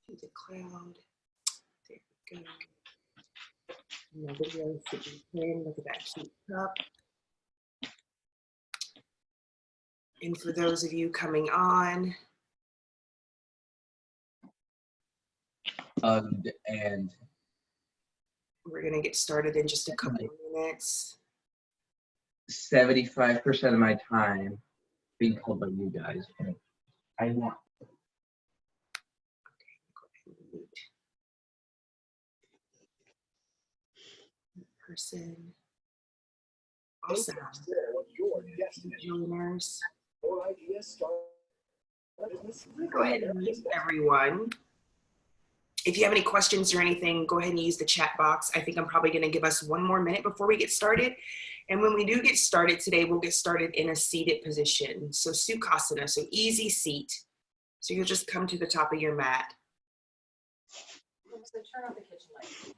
The cloud. There we go. My video should be playing. Look at that cute cup. And for those of you coming on, and we're gonna get started in just a couple of minutes. 75% of my time being called by you guys. I want. Okay, go ahead and mute that person. Awesome. Joiners. Go ahead and mute everyone. If you have any questions or anything, go ahead and use the chat box. I think I'm probably going to give us one more minute before we get started. And when we do get started today, we'll get started in a seated position. So Sukhasana, so easy seat. So you'll just come to the top of your mat. So turn off the kitchen light.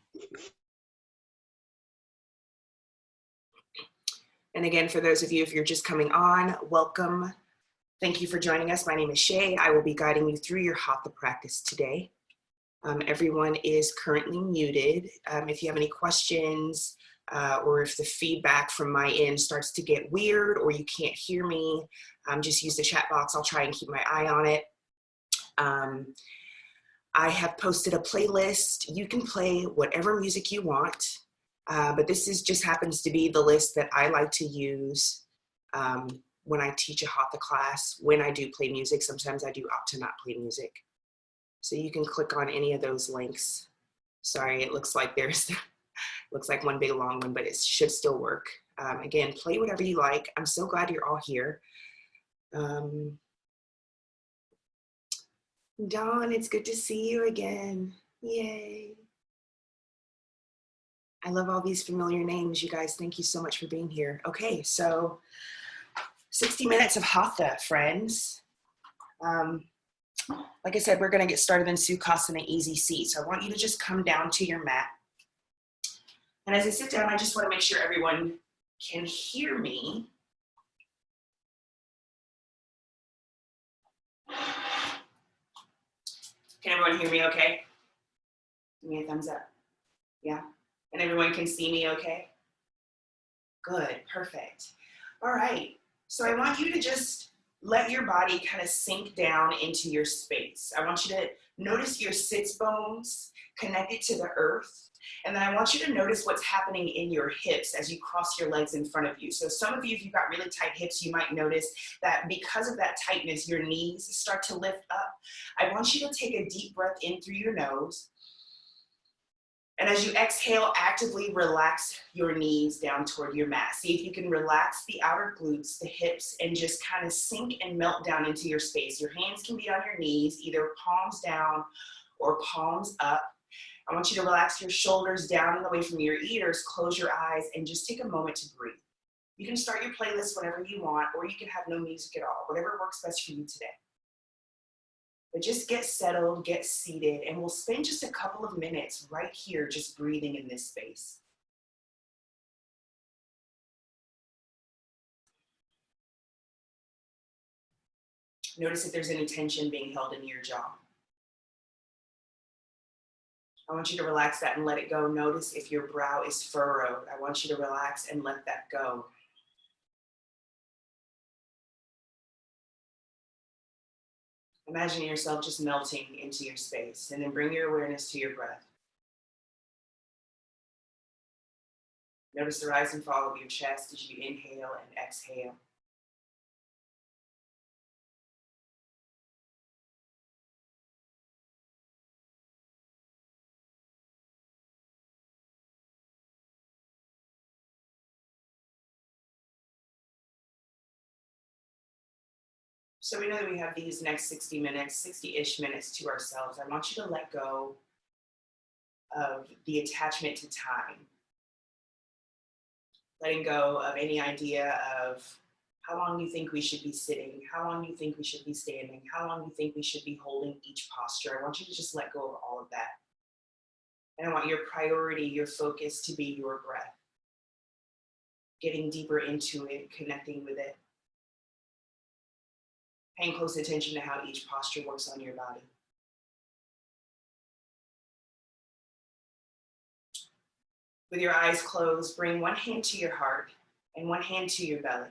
And again, for those of you, if you're just coming on, welcome. Thank you for joining us. My name is Shay. I will be guiding you through your Hatha practice today. Everyone is currently muted. If you have any questions or if the feedback from my end starts to get weird or you can't hear me, just use the chat box. I'll try and keep my eye on it. I have posted a playlist. You can play whatever music you want, but this just happens to be the list that I like to use when I teach a Hatha class, when I do play music. Sometimes I do opt to not play music. So you can click on any of those links. Sorry, it looks like looks like one big long one, but it should still work. Again, play whatever you like. I'm so glad you're all here. Dawn, it's good to see you again. Yay. I love all these familiar names, you guys. Thank you so much for being here. Okay, so 60 minutes of Hatha, friends. Like I said, we're going to get started in Sukhasana, easy seat. So I want you to just come down to your mat. And as I sit down, I just want to make sure everyone can hear me. Can everyone hear me okay? Give me a thumbs up. Yeah? And everyone can see me okay? Good, perfect. All right, so I want you to just let your body kind of sink down into your space. I want you to notice your sits bones connected to the earth. And then I want you to notice what's happening in your hips as you cross your legs in front of you. So some of you, if you've got really tight hips, you might notice that because of that tightness, your knees start to lift up. I want you to take a deep breath in through your nose. And as you exhale, actively relax your knees down toward your mat. See if you can relax the outer glutes, the hips, and just kind of sink and melt down into your space. Your hands can be on your knees, either palms down or palms up. I want you to relax your shoulders down and away from your ears, close your eyes, and just take a moment to breathe. You can start your playlist whenever you want, or you can have no music at all, whatever works best for you today. But just get settled, get seated, and we'll spend just a couple of minutes right here just breathing in this space. Notice if there's any tension being held in your jaw. I want you to relax that and let it go. Notice if your brow is furrowed. I want you to relax and let that go. Imagine yourself just melting into your space, and then bring your awareness to your breath. Notice the rise and fall of your chest as you inhale and exhale. So we know that we have these next 60 minutes, 60-ish minutes to ourselves. I want you to let go of the attachment to time. Letting go of any idea of how long you think we should be sitting, how long you think we should be standing, how long you think we should be holding each posture. I want you to just let go of all of that. And I want your priority, your focus to be your breath. Getting deeper into it, connecting with it. Paying close attention to how each posture works on your body. With your eyes closed, bring one hand to your heart and one hand to your belly.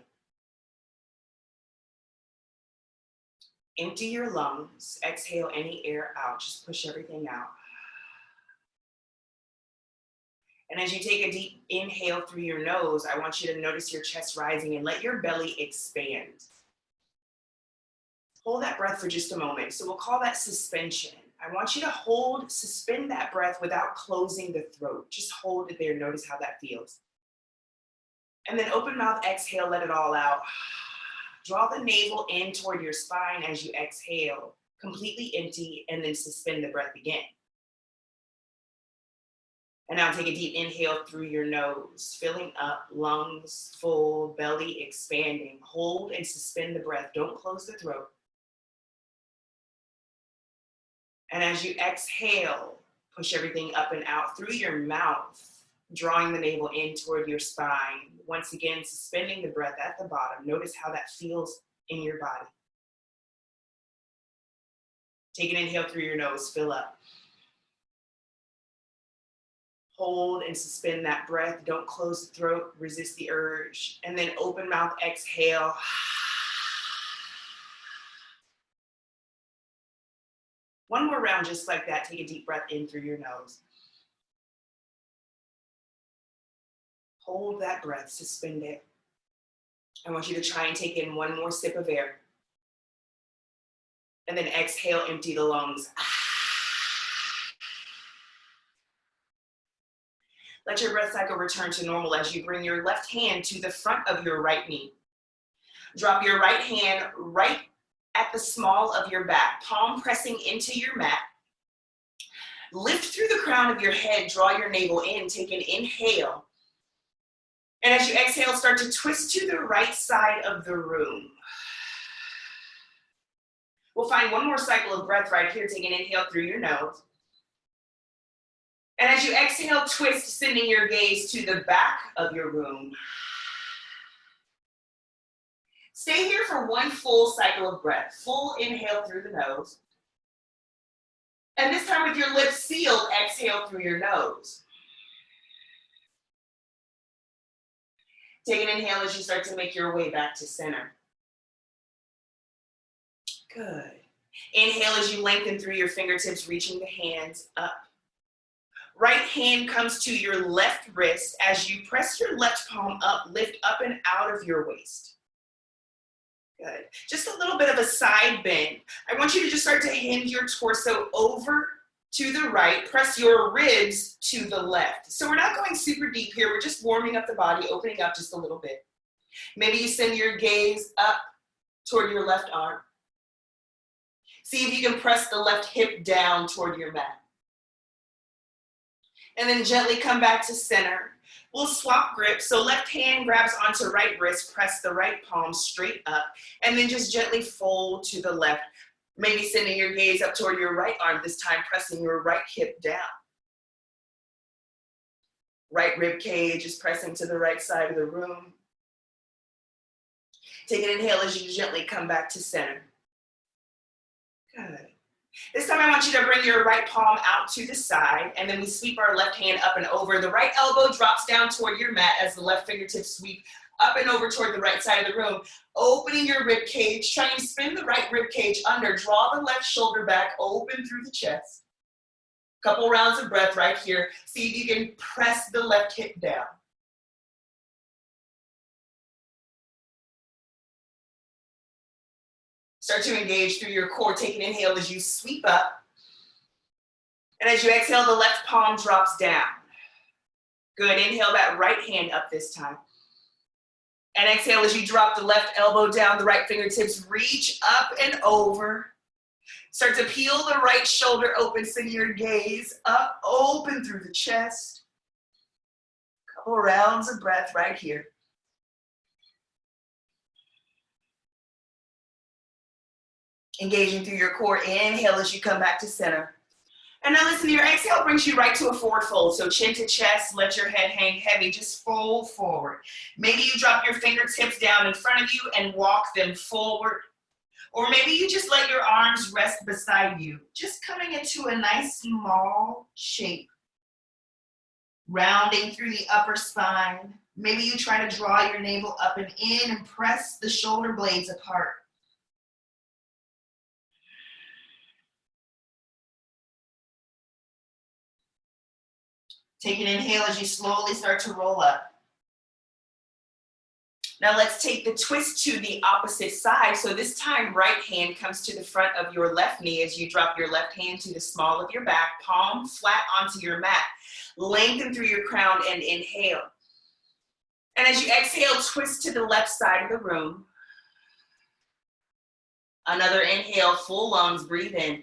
Empty your lungs. Exhale any air out. Just push everything out. And as you take a deep inhale through your nose, I want you to notice your chest rising and let your belly expand. Hold that breath for just a moment. So we'll call that suspension. I want you to suspend that breath without closing the throat. Just hold it there. Notice how that feels. And then open mouth, exhale, let it all out. Draw the navel in toward your spine as you exhale. Completely empty, and then suspend the breath again. And now take a deep inhale through your nose, filling up, lungs full, belly expanding. Hold and suspend the breath. Don't close the throat. And as you exhale, push everything up and out through your mouth, drawing the navel in toward your spine. Once again, suspending the breath at the bottom. Notice how that feels in your body. Take an inhale through your nose, fill up. Hold and suspend that breath. Don't close the throat, resist the urge. And then open mouth, exhale. One more round just like that. Take a deep breath in through your nose. Hold that breath, suspend it. I want you to try and take in one more sip of air. And then exhale, empty the lungs. Let your breath cycle return to normal as you bring your left hand to the front of your right knee. Drop your right hand right at the small of your back, palm pressing into your mat. Lift through the crown of your head, draw your navel in, take an inhale. And as you exhale, start to twist to the right side of the room. We'll find one more cycle of breath right here. Take an inhale through your nose. And as you exhale, twist, sending your gaze to the back of your room. Stay here for one full cycle of breath. Full inhale through the nose. And this time with your lips sealed, exhale through your nose. Take an inhale as you start to make your way back to center. Good. Inhale as you lengthen through your fingertips, reaching the hands up. Right hand comes to your left wrist. As you press your left palm up, lift up and out of your waist. Good. Just a little bit of a side bend. I want you to just start to hinge your torso over to the right. Press your ribs to the left. So we're not going super deep here. We're just warming up the body, opening up just a little bit. Maybe you send your gaze up toward your left arm. See if you can press the left hip down toward your mat. And then gently come back to center. We'll swap grip. So left hand grabs onto right wrist, press the right palm straight up, and then just gently fold to the left. Maybe sending your gaze up toward your right arm, this time pressing your right hip down. Right rib cage is pressing to the right side of the room. Take an inhale as you gently come back to center. Good. This time I want you to bring your right palm out to the side, and then we sweep our left hand up and over. The right elbow drops down toward your mat as the left fingertips sweep up and over toward the right side of the room. Opening your rib cage, try and spin the right rib cage under. Draw the left shoulder back, open through the chest. Couple rounds of breath right here. See if you can press the left hip down. Start to engage through your core. Take an inhale as you sweep up. And as you exhale, the left palm drops down. Good. Inhale that right hand up this time. And exhale as you drop the left elbow down, the right fingertips reach up and over. Start to peel the right shoulder open, send your gaze up, open through the chest. Couple rounds of breath right here. Engaging through your core. Inhale as you come back to center. And now listen, your exhale brings you right to a forward fold. So chin to chest, let your head hang heavy, just fold forward. Maybe you drop your fingertips down in front of you and walk them forward. Or maybe you just let your arms rest beside you, just coming into a nice small shape. Rounding through the upper spine. Maybe you try to draw your navel up and in and press the shoulder blades apart. Take an inhale as you slowly start to roll up. Now let's take the twist to the opposite side. So this time, right hand comes to the front of your left knee as you drop your left hand to the small of your back, palm flat onto your mat. Lengthen through your crown and inhale. And as you exhale, twist to the left side of the room. Another inhale, full lungs, breathe in.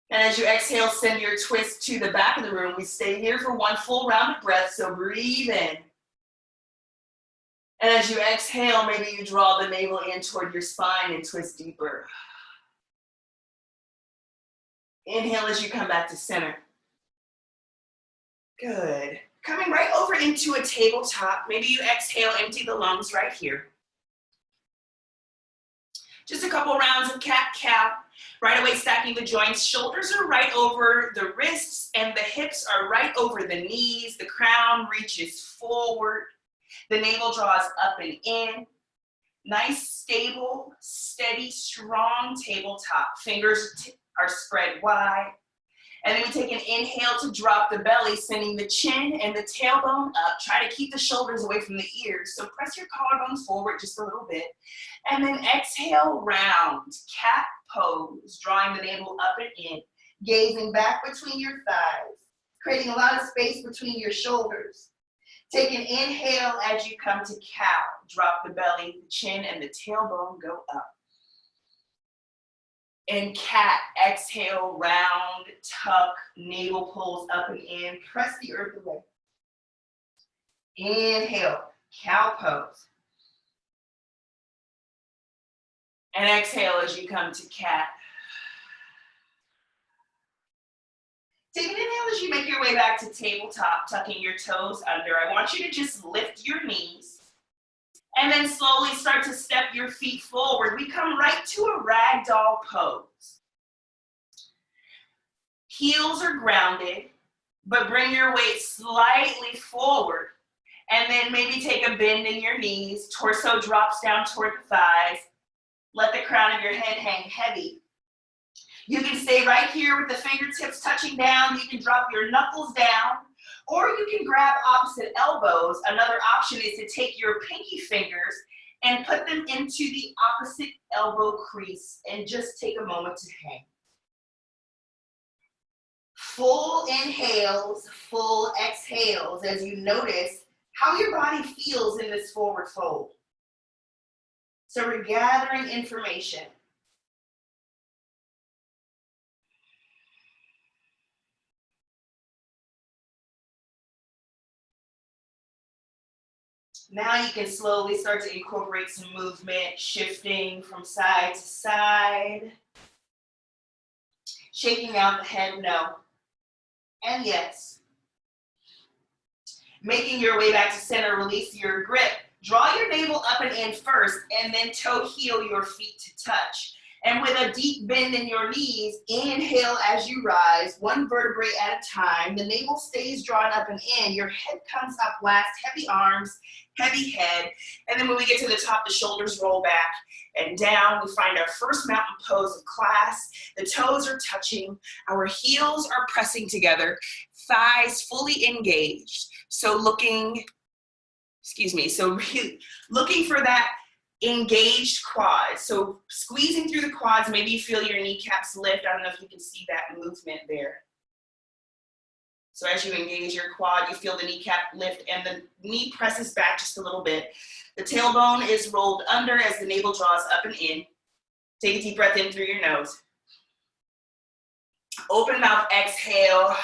And as you exhale, send your twist to the back of the room. We stay here for one full round of breath, so breathe in. And as you exhale, maybe you draw the navel in toward your spine and twist deeper. Inhale as you come back to center. Good. Coming right over into a tabletop. Maybe you exhale, empty the lungs right here. Just a couple rounds of cat-cow. Right away, stacking the joints. Shoulders are right over the wrists and the hips are right over the knees. The crown reaches forward. The navel draws up and in. Nice, stable, steady, strong tabletop. Fingers are spread wide. And then we take an inhale to drop the belly, sending the chin and the tailbone up. Try to keep the shoulders away from the ears. So press your collarbones forward just a little bit. And then exhale, round, cat pose, drawing the navel up and in, gazing back between your thighs, creating a lot of space between your shoulders. Take an inhale as you come to cow. Drop the belly, the chin, and the tailbone go up. In cat, exhale, round, tuck, navel pulls up and in. Press the earth away. Inhale, cow pose. And exhale as you come to cat. Take an inhale as you make your way back to tabletop, tucking your toes under. I want you to just lift your knees and then slowly start to step your feet forward. We come right to a ragdoll pose. Heels are grounded, but bring your weight slightly forward. And then maybe take a bend in your knees. Torso drops down toward the thighs. Let the crown of your head hang heavy. You can stay right here with the fingertips touching down. You can drop your knuckles down, or you can grab opposite elbows. Another option is to take your pinky fingers and put them into the opposite elbow crease and just take a moment to hang. Full inhales, full exhales as you notice how your body feels in this forward fold. So we're gathering information. Now you can slowly start to incorporate some movement, shifting from side to side. Shaking out the head, no. And yes. Making your way back to center, release your grip. Draw your navel up and in first, and then toe heel your feet to touch. And with a deep bend in your knees, inhale as you rise, one vertebrae at a time. The navel stays drawn up and in. Your head comes up last, heavy arms, heavy head. And then when we get to the top, the shoulders roll back and down. We find our first mountain pose of class. The toes are touching. Our heels are pressing together. Thighs fully engaged. So looking for that engaged quads. So squeezing through the quads, maybe you feel your kneecaps lift. I don't know if you can see that movement there. So as you engage your quad, you feel the kneecap lift and the knee presses back just a little bit. The tailbone is rolled under as the navel draws up and in. Take a deep breath in through your nose. Open mouth, exhale.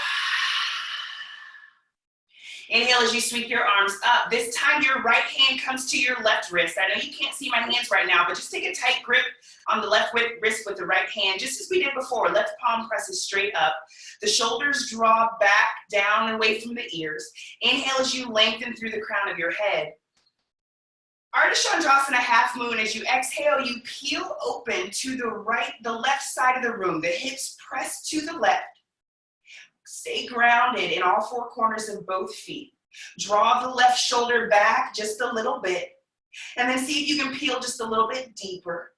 Inhale as you sweep your arms up. This time your right hand comes to your left wrist. I know you can't see my hands right now, but just take a tight grip on the left wrist with the right hand, just as we did before. Left palm presses straight up. The shoulders draw back, down, and away from the ears. Inhale as you lengthen through the crown of your head. Ardha Chandrasana, half moon. As you exhale, you peel open to the left side of the room. The hips press to the left. Stay grounded in all four corners of both feet. Draw the left shoulder back just a little bit, and then see if you can peel just a little bit deeper.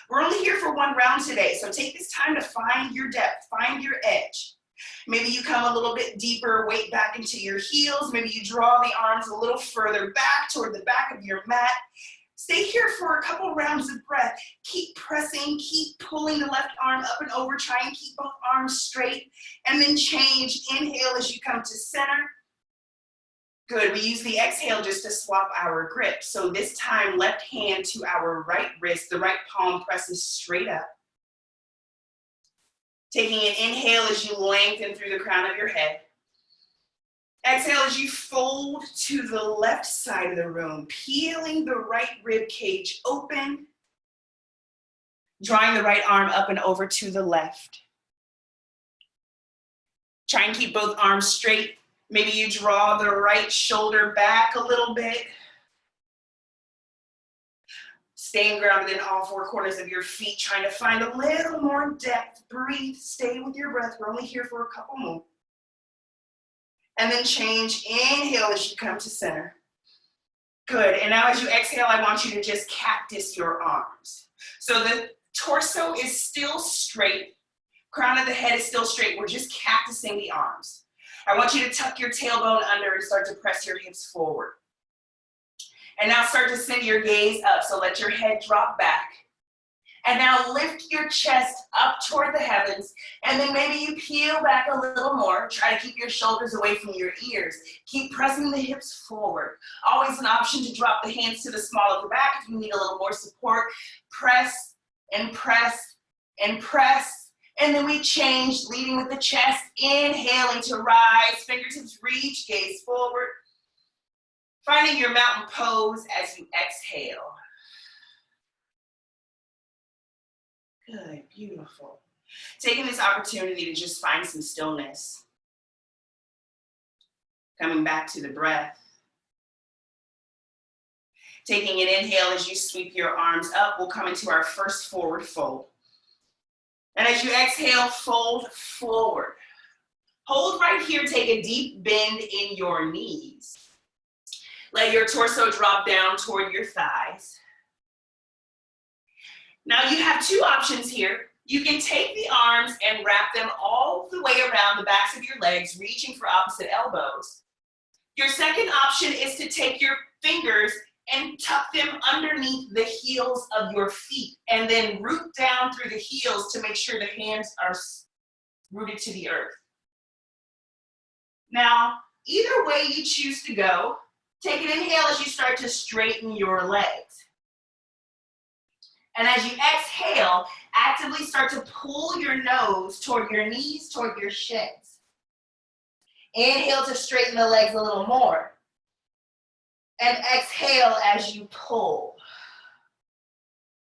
We're only here for one round today, so take this time to find your depth, find your edge. Maybe you come a little bit deeper, weight back into your heels. Maybe you draw the arms a little further back toward the back of your mat. Stay here for a couple rounds of breath. Keep pressing, keep pulling the left arm up and over. Try and keep both arms straight, and then change. Inhale as you come to center. Good, we use the exhale just to swap our grip. So this time, left hand to our right wrist, the right palm presses straight up. Taking an inhale as you lengthen through the crown of your head. Exhale as you fold to the left side of the room, peeling the right rib cage open, drawing the right arm up and over to the left. Try and keep both arms straight. Maybe you draw the right shoulder back a little bit. Staying grounded in all four corners of your feet, trying to find a little more depth. Breathe, stay with your breath. We're only here for a couple more. And then change. Inhale as you come to center. Good, and now as you exhale, I want you to just cactus your arms. So the torso is still straight. Crown of the head is still straight. We're just cactusing the arms. I want you to tuck your tailbone under and start to press your hips forward. And now start to send your gaze up, so let your head drop back. And now lift your chest up toward the heavens, and then maybe you peel back a little more. Try to keep your shoulders away from your ears. Keep pressing the hips forward. Always an option to drop the hands to the small of the back if you need a little more support. Press and press and press. And then we change, leading with the chest, inhaling to rise, fingertips reach, gaze forward. Finding your mountain pose as you exhale. Good, beautiful. Taking this opportunity to just find some stillness. Coming back to the breath. Taking an inhale as you sweep your arms up, we'll come into our first forward fold. And as you exhale, fold forward. Hold right here, take a deep bend in your knees. Let your torso drop down toward your thighs. Now you have two options here. You can take the arms and wrap them all the way around the backs of your legs, reaching for opposite elbows. Your second option is to take your fingers and tuck them underneath the heels of your feet, and then root down through the heels to make sure the hands are rooted to the earth. Now, either way you choose to go, take an inhale as you start to straighten your legs. And as you exhale, actively start to pull your nose toward your knees, toward your shins. Inhale to straighten the legs a little more. And exhale as you pull.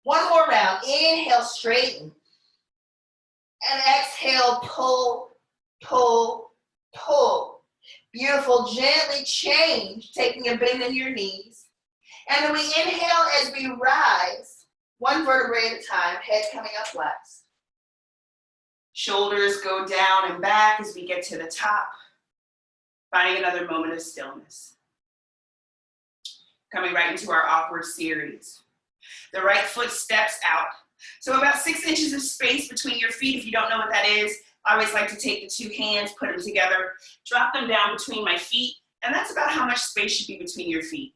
One more round. Inhale, straighten. And exhale, pull, pull, pull. Beautiful. Gently change, taking a bend in your knees. And then we inhale as we rise, one vertebrae at a time, head coming up last. Shoulders go down and back as we get to the top. Finding another moment of stillness. Coming right into our awkward series. The right foot steps out. So about 6 inches of space between your feet. If you don't know what that is, I always like to take the two hands, put them together, drop them down between my feet, and that's about how much space should be between your feet.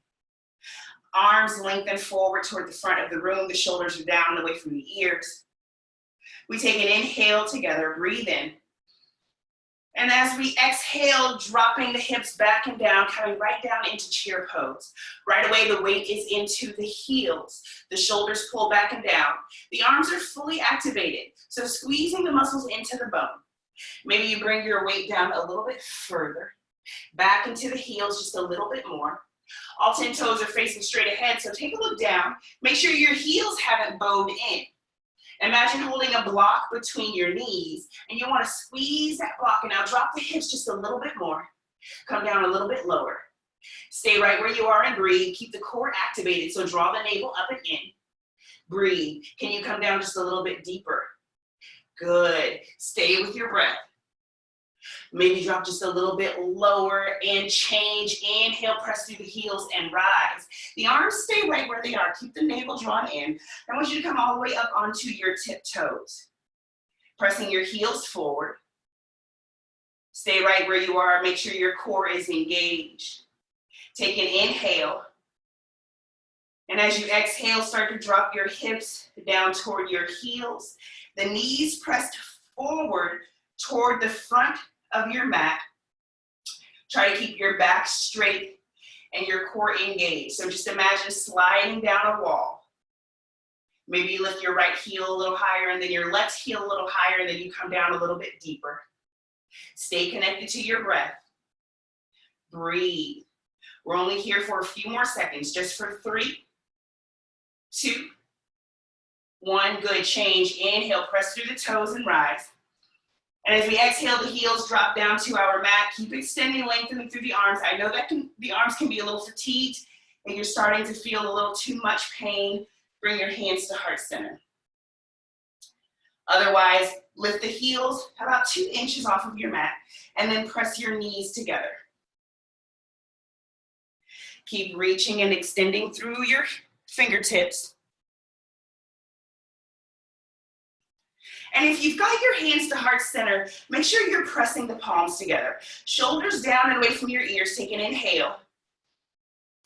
Arms lengthen forward toward the front of the room. The shoulders are down and away from the ears. We take an inhale together, breathe in. And as we exhale, dropping the hips back and down, coming right down into chair pose. Right away, the weight is into the heels. The shoulders pull back and down. The arms are fully activated, so squeezing the muscles into the bone. Maybe you bring your weight down a little bit further, back into the heels just a little bit more. All 10 toes are facing straight ahead, so take a look down. Make sure your heels haven't bowed in. Imagine holding a block between your knees, and you want to squeeze that block, and now drop the hips just a little bit more. Come down a little bit lower. Stay right where you are and breathe. Keep the core activated, so draw the navel up and in. Breathe. Can you come down just a little bit deeper? Good. Stay with your breath. Maybe drop just a little bit lower and change. Inhale, press through the heels and rise. The arms stay right where they are. Keep the navel drawn in. I want you to come all the way up onto your tiptoes. Pressing your heels forward. Stay right where you are. Make sure your core is engaged. Take an inhale. And as you exhale, start to drop your hips down toward your heels. The knees pressed forward toward the front of your mat. Try to keep your back straight and your core engaged. So just imagine sliding down a wall. Maybe you lift your right heel a little higher and then your left heel a little higher and then you come down a little bit deeper. Stay connected to your breath. Breathe. We're only here for a few more seconds, just for 3, 2, 1. Good. Change. Inhale, press through the toes and rise. And as we exhale, the heels drop down to our mat. Keep extending, lengthening through the arms. I know that the arms can be a little fatigued and you're starting to feel a little too much pain. Bring your hands to heart center. Otherwise, lift the heels about 2 inches off of your mat and then press your knees together. Keep reaching and extending through your fingertips. And if you've got your hands to heart center, make sure you're pressing the palms together. Shoulders down and away from your ears. Take an inhale.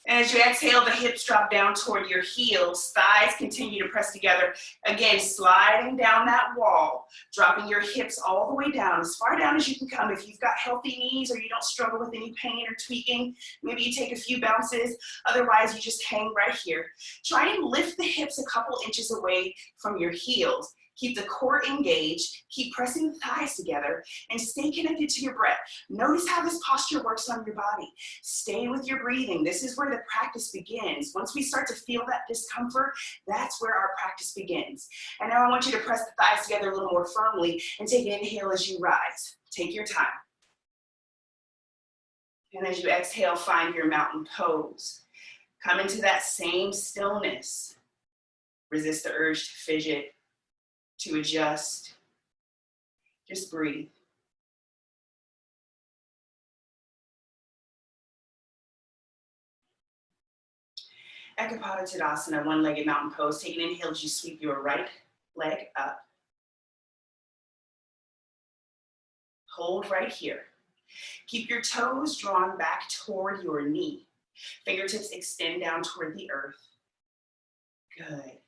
And as you exhale, the hips drop down toward your heels. Thighs continue to press together. Again, sliding down that wall, dropping your hips all the way down, as far down as you can come. If you've got healthy knees or you don't struggle with any pain or tweaking, maybe you take a few bounces. Otherwise, you just hang right here. Try and lift the hips a couple inches away from your heels. Keep the core engaged, keep pressing the thighs together, and stay connected to your breath. Notice how this posture works on your body. Stay with your breathing. This is where the practice begins. Once we start to feel that discomfort, that's where our practice begins. And now I want you to press the thighs together a little more firmly and take an inhale as you rise. Take your time. And as you exhale, find your mountain pose. Come into that same stillness. Resist the urge to fidget, to adjust. Just breathe. Ekapada Tadasana, one-legged mountain pose. Take an inhale as you sweep your right leg up. Hold right here. Keep your toes drawn back toward your knee. Fingertips extend down toward the earth. Good.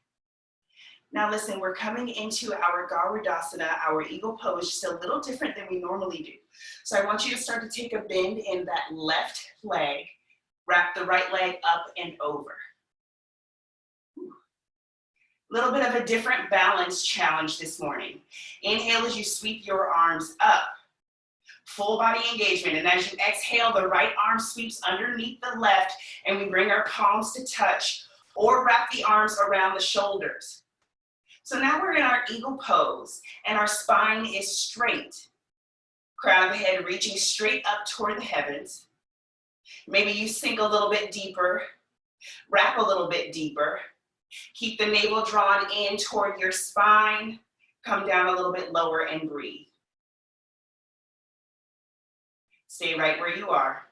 Now listen, we're coming into our Garudasana, our eagle pose, just a little different than we normally do. So I want you to start to take a bend in that left leg. Wrap the right leg up and over. A little bit of a different balance challenge this morning. Inhale as you sweep your arms up. Full body engagement. And as you exhale, the right arm sweeps underneath the left and we bring our palms to touch or wrap the arms around the shoulders. So now we're in our eagle pose and our spine is straight. Crown of the head reaching straight up toward the heavens. Maybe you sink a little bit deeper, wrap a little bit deeper. Keep the navel drawn in toward your spine. Come down a little bit lower and breathe. Stay right where you are.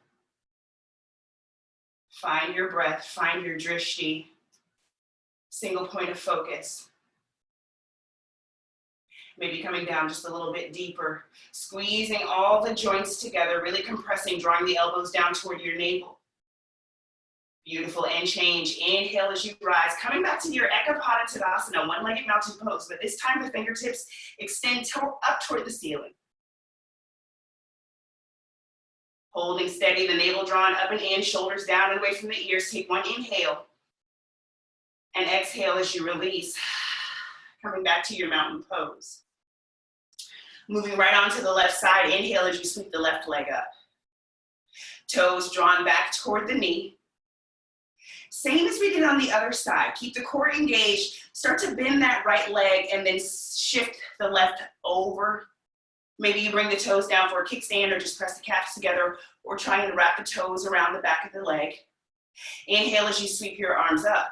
Find your breath, find your drishti. Single point of focus. Maybe coming down just a little bit deeper. Squeezing all the joints together, really compressing, drawing the elbows down toward your navel. Beautiful, and change. Inhale as you rise. Coming back to your Ekapada Tadasana, one-legged mountain pose, but this time the fingertips extend up toward the ceiling. Holding steady, the navel drawn up and in, shoulders down and away from the ears. Take one inhale. And exhale as you release. Coming back to your mountain pose. Moving right onto the left side. Inhale as you sweep the left leg up. Toes drawn back toward the knee. Same as we did on the other side. Keep the core engaged. Start to bend that right leg and then shift the left over. Maybe you bring the toes down for a kickstand or just press the calves together or try and wrap the toes around the back of the leg. Inhale as you sweep your arms up.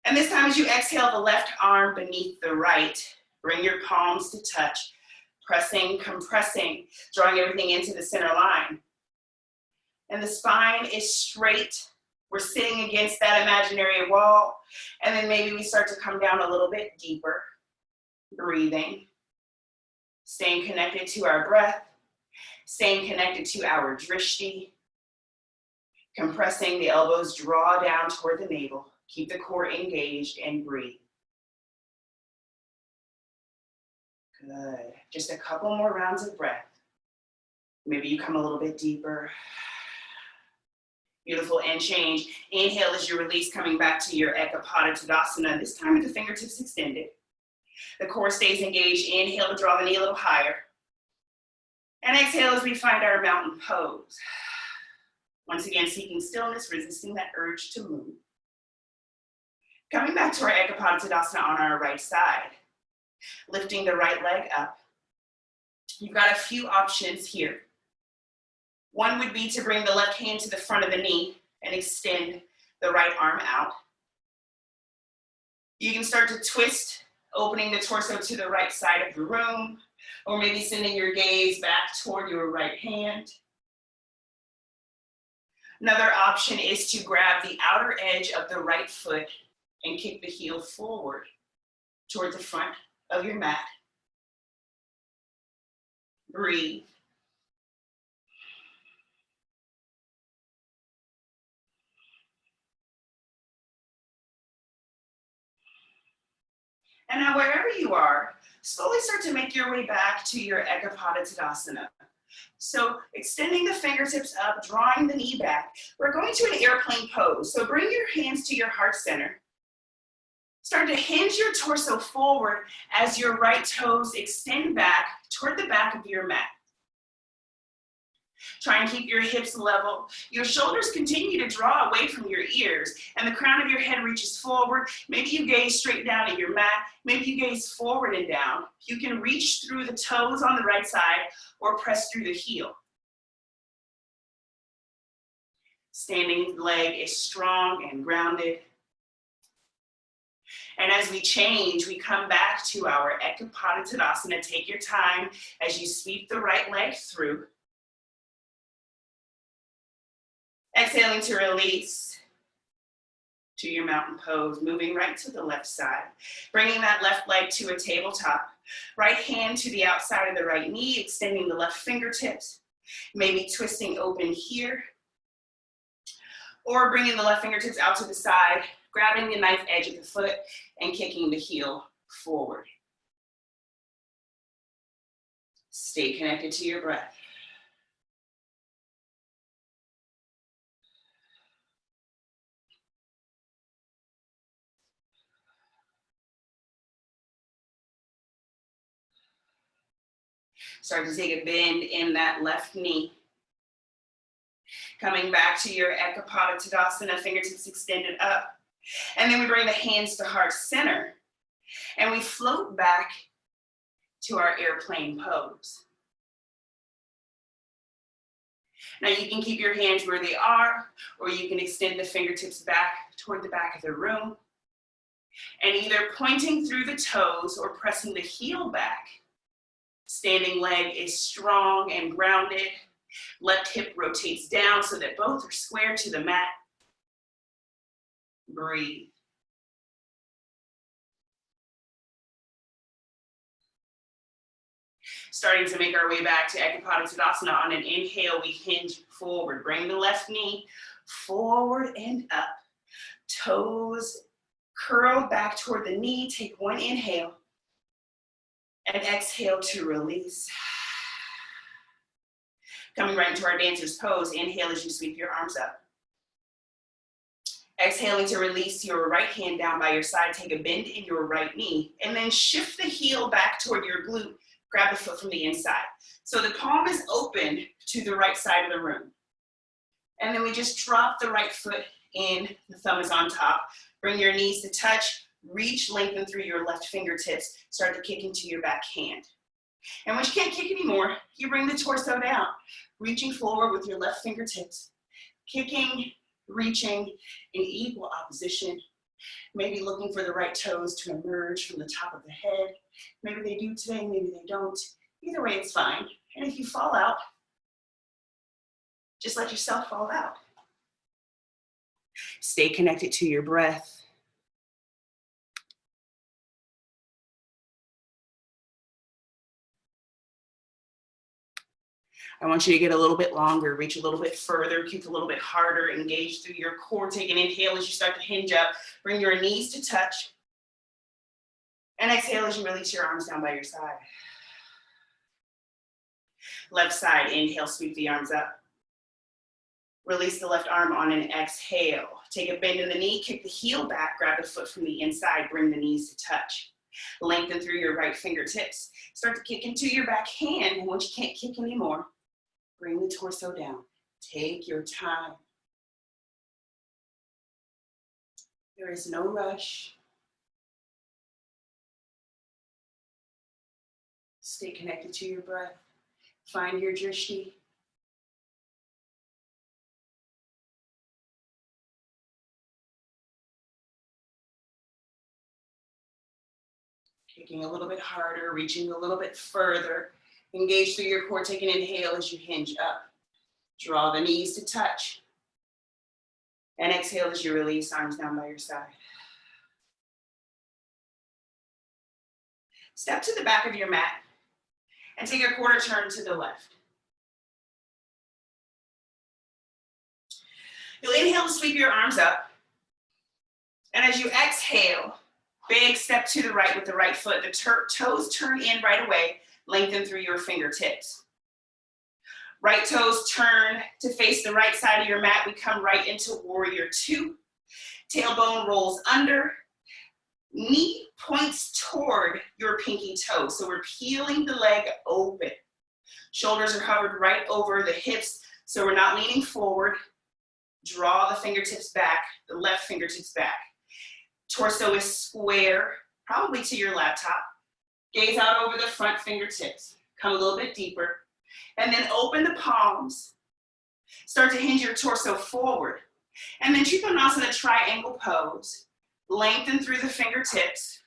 And this time as you exhale, the left arm beneath the right. Bring your palms to touch. Pressing, compressing, drawing everything into the center line. And the spine is straight. We're sitting against that imaginary wall. And then maybe we start to come down a little bit deeper. Breathing. Staying connected to our breath. Staying connected to our drishti. Compressing, the elbows draw down toward the navel. Keep the core engaged and breathe. Good. Just a couple more rounds of breath. Maybe you come a little bit deeper. Beautiful, and change. Inhale as you release, coming back to your Ekapada Tadasana, this time with the fingertips extended. The core stays engaged. Inhale to draw the knee a little higher. And exhale as we find our mountain pose. Once again, seeking stillness, resisting that urge to move. Coming back to our Ekapada Tadasana on our right side. Lifting the right leg up. You've got a few options here. One would be to bring the left hand to the front of the knee and extend the right arm out. You can start to twist, opening the torso to the right side of the room, or maybe sending your gaze back toward your right hand. Another option is to grab the outer edge of the right foot and kick the heel forward toward the front of your mat. Breathe. And now wherever you are, slowly start to make your way back to your Ekapada Tadasana. So extending the fingertips up, drawing the knee back. We're going to an airplane pose. So bring your hands to your heart center. Start to hinge your torso forward as your right toes extend back toward the back of your mat. Try and keep your hips level. Your shoulders continue to draw away from your ears, and the crown of your head reaches forward. Maybe you gaze straight down at your mat. Maybe you gaze forward and down. You can reach through the toes on the right side or press through the heel. Standing leg is strong and grounded. And as we change, we come back to our Ekapada Tadasana. Take your time as you sweep the right leg through. Exhaling to release to your mountain pose, moving right to the left side. Bringing that left leg to a tabletop. Right hand to the outside of the right knee, extending the left fingertips. Maybe twisting open here. Or bringing the left fingertips out to the side, grabbing the knife edge of the foot and kicking the heel forward. Stay connected to your breath. Start to take a bend in that left knee. Coming back to your Ekapada Tadasana, fingertips extended up. And then we bring the hands to heart center. And we float back to our airplane pose. Now you can keep your hands where they are, or you can extend the fingertips back toward the back of the room. And either pointing through the toes or pressing the heel back. Standing leg is strong and grounded. Left hip rotates down so that both are square to the mat. Breathe. Starting to make our way back to Ekapada Tadasana. On an inhale, we hinge forward. Bring the left knee forward and up. Toes curled back toward the knee. Take one inhale. And exhale to release. Coming right into our dancer's pose. Inhale as you sweep your arms up. Exhaling to release your right hand down by your side. Take a bend in your right knee. And then shift the heel back toward your glute. Grab the foot from the inside. So the palm is open to the right side of the room. And then we just drop the right foot in. The thumb is on top. Bring your knees to touch. Reach, lengthen through your left fingertips. Start to kick into your back hand. And when you can't kick anymore, you bring the torso down, reaching forward with your left fingertips. Kicking, reaching in equal opposition. Maybe looking for the right toes to emerge from the top of the head. Maybe they do today, maybe they don't. Either way, it's fine. And if you fall out, just let yourself fall out. Stay connected to your breath. I want you to get a little bit longer, reach a little bit further, kick a little bit harder, engage through your core. Take an inhale as you start to hinge up. Bring your knees to touch. And exhale as you release your arms down by your side. Left side, inhale, sweep the arms up. Release the left arm on an exhale. Take a bend in the knee, kick the heel back, grab the foot from the inside, bring the knees to touch. Lengthen through your right fingertips. Start to kick into your back hand, and once you can't kick anymore, bring the torso down. Take your time. There is no rush. Stay connected to your breath. Find your drishti. Kicking a little bit harder, reaching a little bit further. Engage through your core. Take an inhale as you hinge up. Draw the knees to touch. And exhale as you release, arms down by your side. Step to the back of your mat and take a quarter turn to the left. You'll inhale to sweep your arms up. And as you exhale, big step to the right with the right foot. The toes turn in right away. Lengthen through your fingertips. Right toes turn to face the right side of your mat. We come right into warrior two. Tailbone rolls under. Knee points toward your pinky toe. So we're peeling the leg open. Shoulders are hovered right over the hips. So we're not leaning forward. Draw the fingertips back, the left fingertips back. Torso is square, probably to your laptop. Gaze out over the front fingertips. Come a little bit deeper. And then open the palms. Start to hinge your torso forward. And then Trikonasana triangle pose. Lengthen through the fingertips.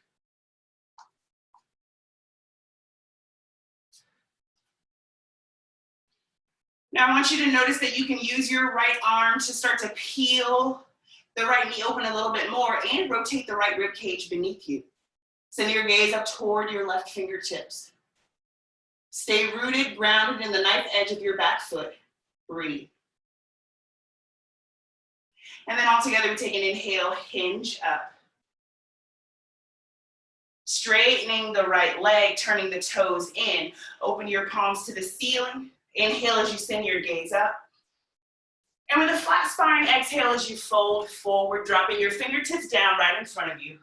Now I want you to notice that you can use your right arm to start to peel the right knee open a little bit more and rotate the right rib cage beneath you. Send your gaze up toward your left fingertips. Stay rooted, grounded in the knife edge of your back foot. Breathe. And then all together we take an inhale, hinge up. Straightening the right leg, turning the toes in. Open your palms to the ceiling. Inhale as you send your gaze up. And with a flat spine, exhale as you fold forward, dropping your fingertips down right in front of you.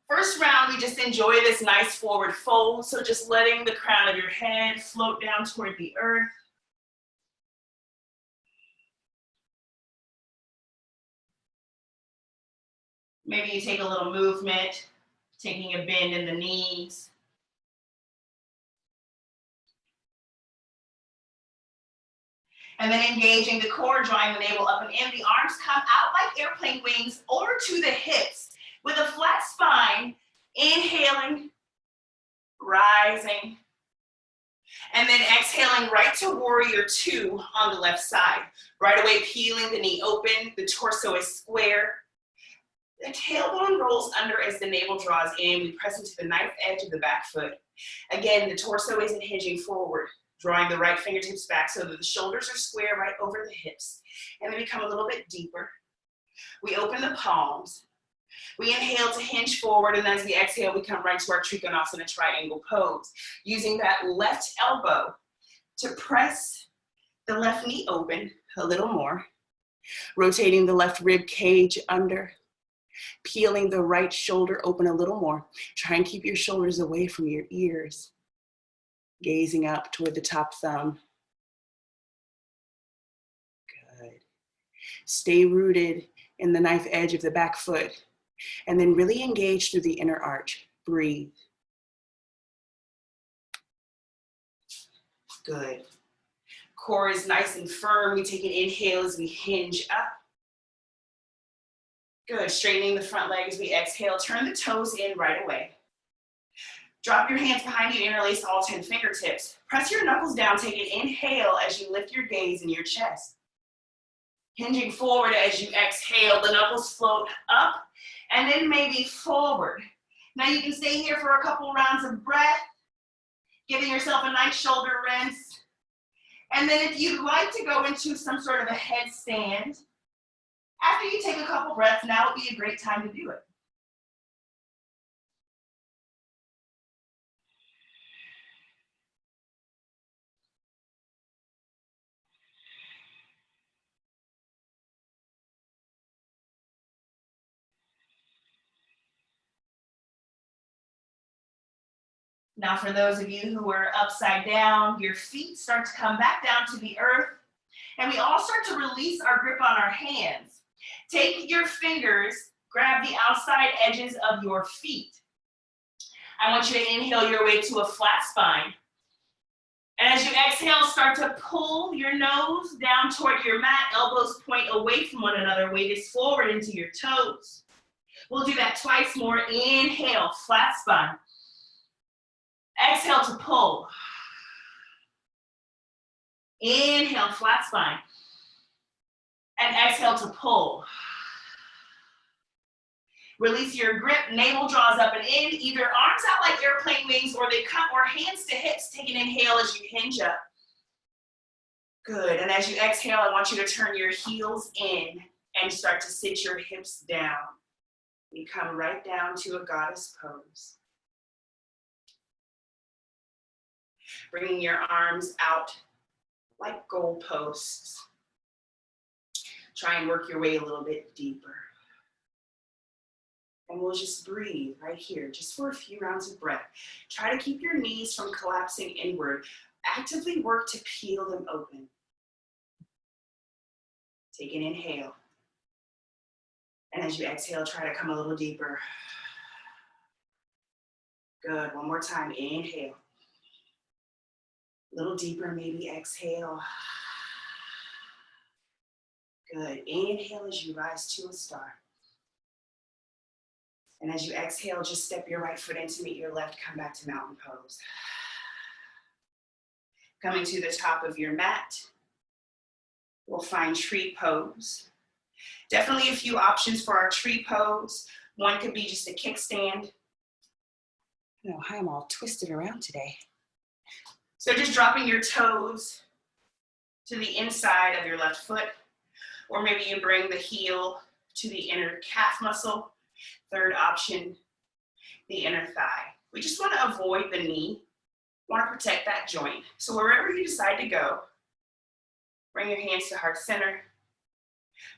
First round, we just enjoy this nice forward fold. So just letting the crown of your head float down toward the earth. Maybe you take a little movement, taking a bend in the knees. And then engaging the core, drawing the navel up and in. The arms come out like airplane wings or to the hips with a flat spine. Inhaling, rising, and then exhaling right to warrior two on the left side. Right away, peeling the knee open, the torso is square. The tailbone rolls under as the navel draws in. We press into the knife edge of the back foot. Again, the torso isn't hinging forward, drawing the right fingertips back so that the shoulders are square right over the hips. And then we come a little bit deeper. We open the palms. We inhale to hinge forward, and as we exhale, we come right to our Trikonasana triangle pose. Using that left elbow to press the left knee open a little more. Rotating the left rib cage under. Peeling the right shoulder open a little more. Try and keep your shoulders away from your ears. Gazing up toward the top thumb. Good. Stay rooted in the knife edge of the back foot. And then really engage through the inner arch. Breathe. Good. Core is nice and firm. We take an inhale as we hinge up. Good. Straightening the front leg as we exhale. Turn the toes in right away. Drop your hands behind you, interlace all 10 fingertips. Press your knuckles down, take an inhale as you lift your gaze in your chest. Hinging forward as you exhale, the knuckles float up and then maybe forward. Now you can stay here for a couple rounds of breath, giving yourself a nice shoulder rinse. And then if you'd like to go into some sort of a headstand, after you take a couple breaths, now would be a great time to do it. Now for those of you who are upside down, your feet start to come back down to the earth, and we all start to release our grip on our hands. Take your fingers, grab the outside edges of your feet. I want you to inhale your way to a flat spine. And as you exhale, start to pull your nose down toward your mat, elbows point away from one another, weight is forward into your toes. We'll do that twice more. Inhale, flat spine. Exhale to pull. Inhale, flat spine. And exhale to pull. Release your grip, navel draws up and in, either arms out like airplane wings or they come, or hands to hips, take an inhale as you hinge up. Good, and as you exhale, I want you to turn your heels in and start to sit your hips down. You come right down to a goddess pose. Bringing your arms out like goalposts. Try and work your way a little bit deeper. And we'll just breathe right here, just for a few rounds of breath. Try to keep your knees from collapsing inward. Actively work to peel them open. Take an inhale. And as you exhale, try to come a little deeper. Good, one more time, inhale. A little deeper, maybe exhale. Good, inhale as you rise to a star. And as you exhale, just step your right foot in to meet your left, come back to mountain pose. Coming to the top of your mat, we'll find tree pose. Definitely a few options for our tree pose. One could be just a kickstand. I don't know how I'm all twisted around today. So just dropping your toes to the inside of your left foot, or maybe you bring the heel to the inner calf muscle. Third option, the inner thigh. We just want to avoid the knee, want to protect that joint. So wherever you decide to go, bring your hands to heart center,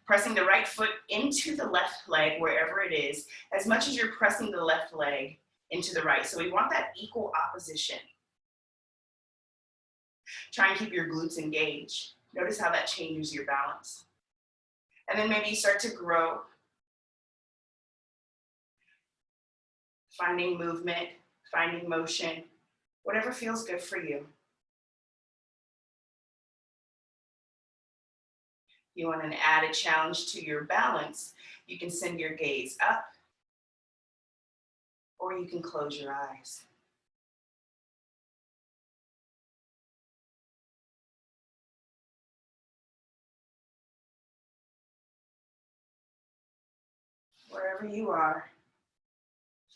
pressing the right foot into the left leg, wherever it is, as much as you're pressing the left leg into the right. So we want that equal opposition. Try and keep your glutes engaged. Notice how that changes your balance. And then maybe you start to grow, finding movement, finding motion, whatever feels good for you. You want an added challenge to your balance, you can send your gaze up, or you can close your eyes. Wherever you are,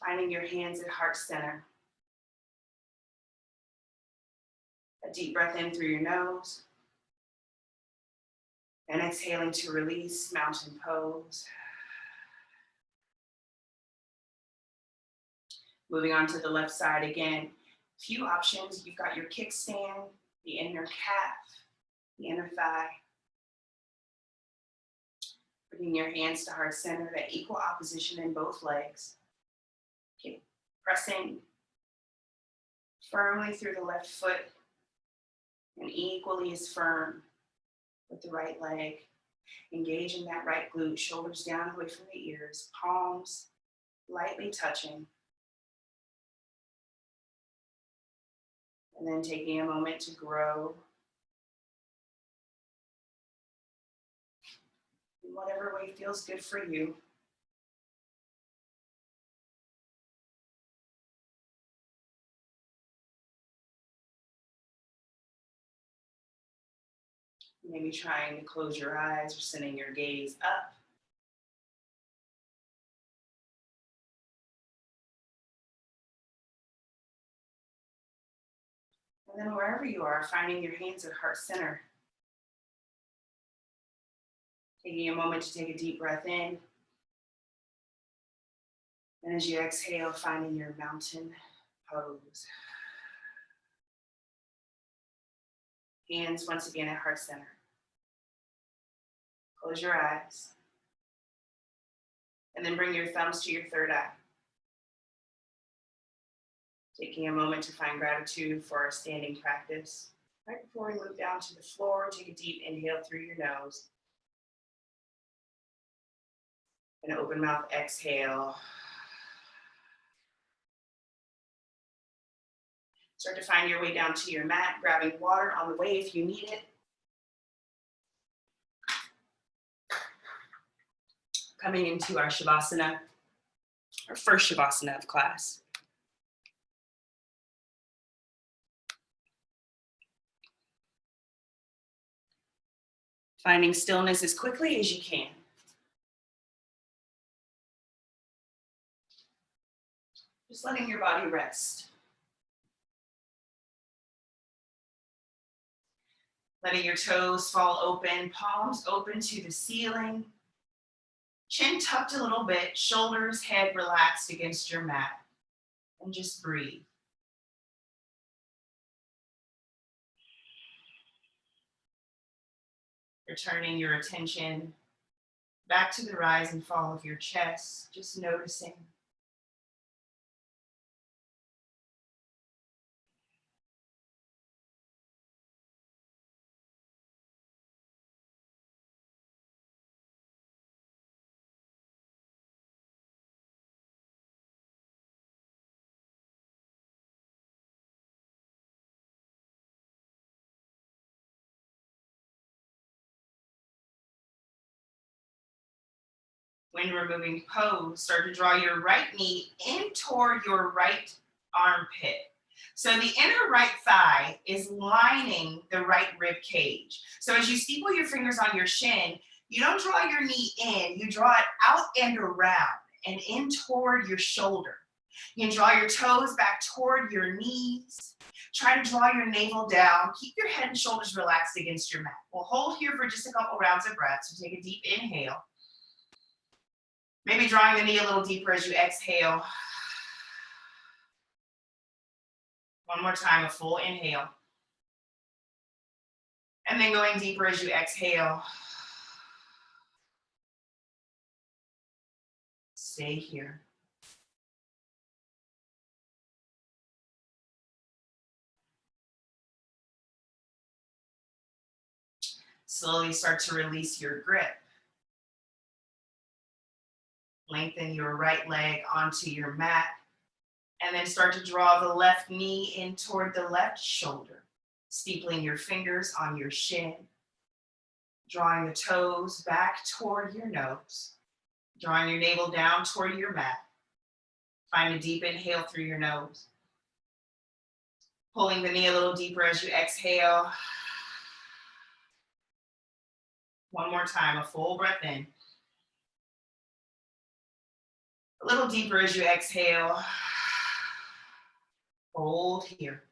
finding your hands at heart center. A deep breath in through your nose. And exhaling to release, mountain pose. Moving on to the left side again. Few options. You've got your kickstand, the inner calf, the inner thigh. Bringing your hands to heart center, that equal opposition in both legs. Okay. Pressing firmly through the left foot and equally as firm with the right leg. Engaging that right glute, shoulders down away from the ears, palms lightly touching. And then taking a moment to grow. In whatever way feels good for you. Maybe trying to close your eyes or sending your gaze up. And then wherever you are, finding your hands at heart center. Taking a moment to take a deep breath in. And as you exhale, finding your mountain pose. Hands once again at heart center. Close your eyes. And then bring your thumbs to your third eye. Taking a moment to find gratitude for our standing practice. Right before we move down to the floor, take a deep inhale through your nose. And open mouth exhale. Start to find your way down to your mat, grabbing water on the way if you need it. Coming into our Shavasana, our first Shavasana of class. Finding stillness as quickly as you can. Just letting your body rest. Letting your toes fall open, palms open to the ceiling. Chin tucked a little bit, shoulders, head relaxed against your mat. And just breathe. Returning your attention back to the rise and fall of your chest, just noticing. When removing pose, start to draw your right knee in toward your right armpit. So the inner right thigh is lining the right rib cage. So as you steeple your fingers on your shin, you don't draw your knee in, you draw it out and around and in toward your shoulder. You can draw your toes back toward your knees. Try to draw your navel down. Keep your head and shoulders relaxed against your mat. We'll hold here for just a couple rounds of breath. So take a deep inhale. Maybe drawing the knee a little deeper as you exhale. One more time, a full inhale. And then going deeper as you exhale. Stay here. Slowly start to release your grip. Lengthen your right leg onto your mat. And then start to draw the left knee in toward the left shoulder. Steepling your fingers on your shin. Drawing the toes back toward your nose. Drawing your navel down toward your mat. Find a deep inhale through your nose. Pulling the knee a little deeper as you exhale. One more time, a full breath in. A little deeper as you exhale. Hold here.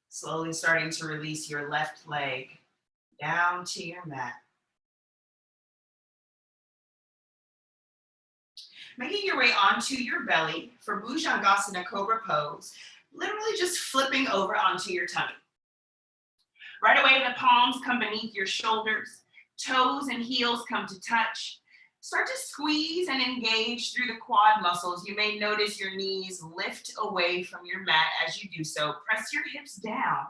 Slowly starting to release your left leg down to your mat. Making your way onto your belly for Bhujangasana Cobra Pose, literally just flipping over onto your tummy. Right away, the palms come beneath your shoulders, toes and heels come to touch. Start to squeeze and engage through the quad muscles. You may notice your knees lift away from your mat as you do so. Press your hips down.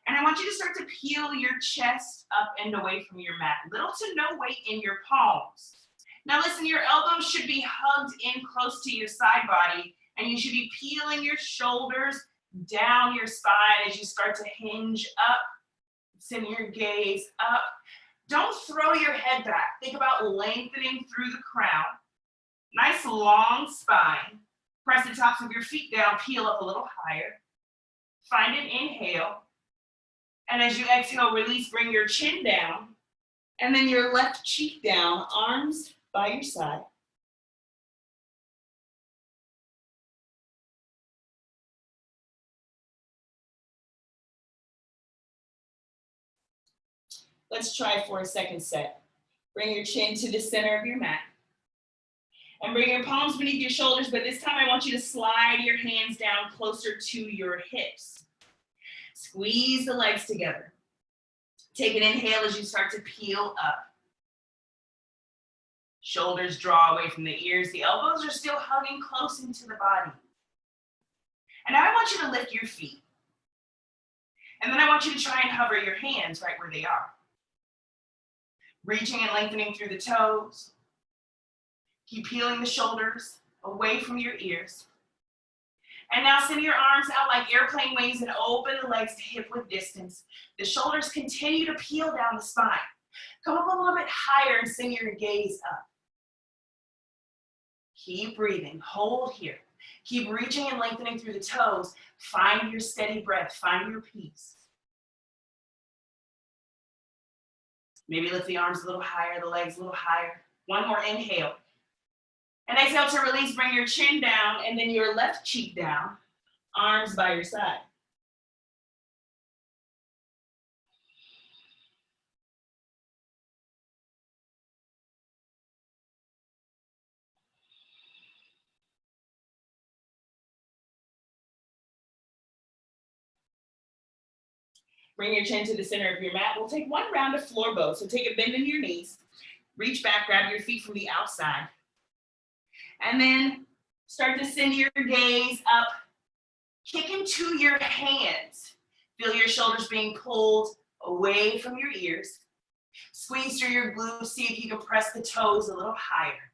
And I want you to start to peel your chest up and away from your mat. Little to no weight in your palms. Now listen, your elbows should be hugged in close to your side body, and you should be peeling your shoulders down your spine as you start to hinge up. Send your gaze up. Don't throw your head back. Think about lengthening through the crown. Nice long spine. Press the tops of your feet down, peel up a little higher. Find an inhale. And as you exhale, release, bring your chin down. And then your left cheek down, arms by your side. Let's try for a second set. Bring your chin to the center of your mat. And bring your palms beneath your shoulders, but this time I want you to slide your hands down closer to your hips. Squeeze the legs together. Take an inhale as you start to peel up. Shoulders draw away from the ears. The elbows are still hugging close into the body. And now I want you to lift your feet. And then I want you to try and hover your hands right where they are. Reaching and lengthening through the toes. Keep peeling the shoulders away from your ears. And now send your arms out like airplane wings and open the legs to hip width distance. The shoulders continue to peel down the spine. Come up a little bit higher and send your gaze up. Keep breathing, hold here. Keep reaching and lengthening through the toes. Find your steady breath, find your peace. Maybe lift the arms a little higher, the legs a little higher. One more inhale. And exhale to release, bring your chin down and then your left cheek down, arms by your side. Bring your chin to the center of your mat. We'll take one round of floor bow. So take a bend in your knees, reach back, grab your feet from the outside. And then start to send your gaze up. Kick into your hands. Feel your shoulders being pulled away from your ears. Squeeze through your glutes. See if you can press the toes a little higher.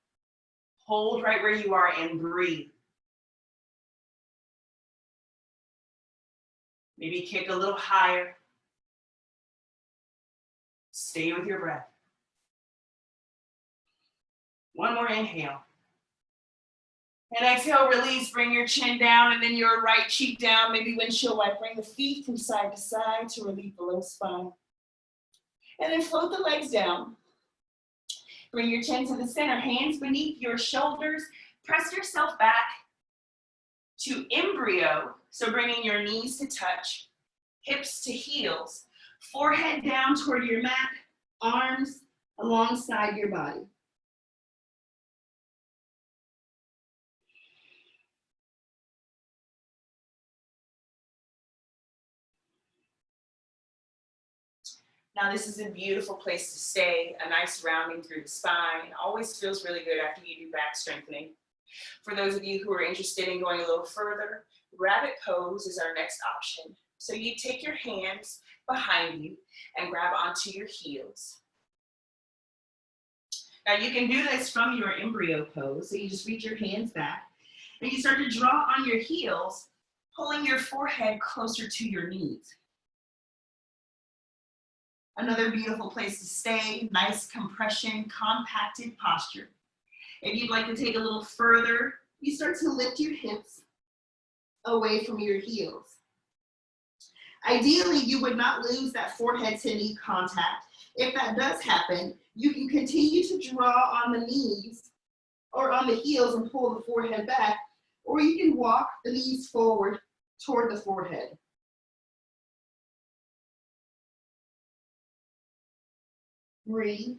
Hold right where you are and breathe. Maybe kick a little higher. Stay with your breath. One more inhale. And exhale, release, bring your chin down and then your right cheek down, maybe windshield wipe. Bring the feet from side to side to relieve the low spine. And then float the legs down. Bring your chin to the center, hands beneath your shoulders. Press yourself back to embryo. So bringing your knees to touch, hips to heels, forehead down toward your mat, arms alongside your body. Now this is a beautiful place to stay, a nice rounding through the spine. Always feels really good after you do back strengthening. For those of you who are interested in going a little further, rabbit pose is our next option. So you take your hands behind you and grab onto your heels. Now you can do this from your embryo pose. So you just reach your hands back and you start to draw on your heels, pulling your forehead closer to your knees. Another beautiful place to stay, nice compression, compacted posture. If you'd like to take a little further, you start to lift your hips away from your heels. Ideally, you would not lose that forehead to knee contact. If that does happen, you can continue to draw on the knees or on the heels and pull the forehead back, or you can walk the knees forward toward the forehead. Breathe.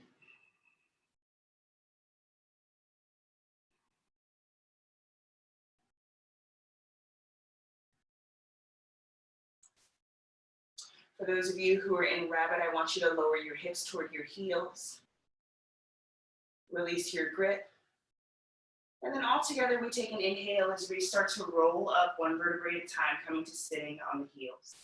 For those of you who are in rabbit, I want you to lower your hips toward your heels. Release your grip. And then all together, we take an inhale as we start to roll up one vertebrae at a time, coming to sitting on the heels.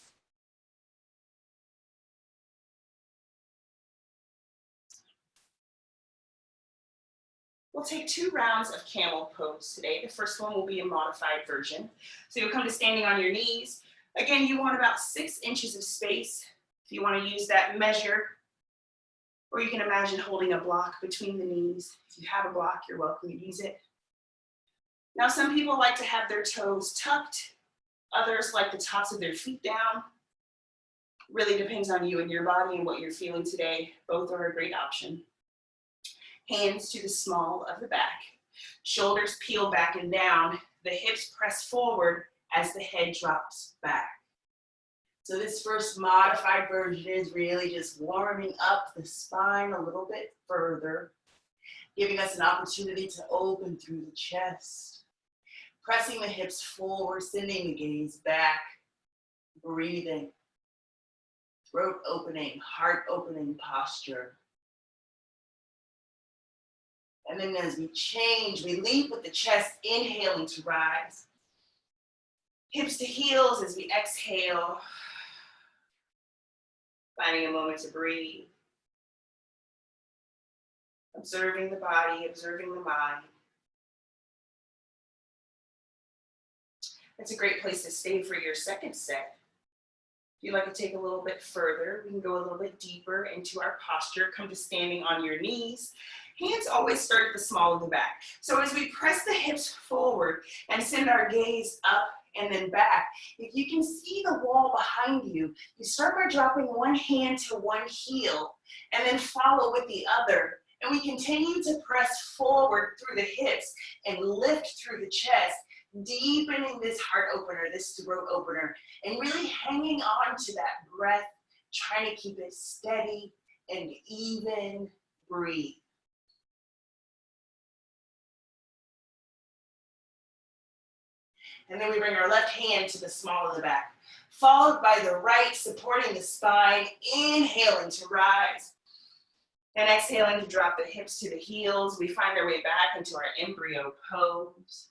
We'll take 2 rounds of camel pose today. The first one will be a modified version. So you'll come to standing on your knees. Again, you want about 6 inches of space. If you want to use that measure, or you can imagine holding a block between the knees. If you have a block, you're welcome to use it. Now, some people like to have their toes tucked. Others like the tops of their feet down. Really depends on you and your body and what you're feeling today. Both are a great option. Hands to the small of the back. Shoulders peel back and down. The hips press forward as the head drops back. So this first modified version is really just warming up the spine a little bit further, giving us an opportunity to open through the chest. Pressing the hips forward, sending the gaze back, breathing. Throat opening, heart opening posture. And then as we change, we leap with the chest, inhaling to rise. Hips to heels as we exhale. Finding a moment to breathe. Observing the body, observing the mind. That's a great place to stay for your second set. If you'd like to take a little bit further, we can go a little bit deeper into our posture. Come to standing on your knees. Hands always start at the small of the back. So as we press the hips forward and send our gaze up and then back, if you can see the wall behind you, you start by dropping one hand to one heel and then follow with the other. And we continue to press forward through the hips and lift through the chest, deepening this heart opener, this throat opener, and really hanging on to that breath, trying to keep it steady and even. Breathe. And then we bring our left hand to the small of the back, followed by the right, supporting the spine, inhaling to rise. And exhaling to drop the hips to the heels. We find our way back into our embryo pose.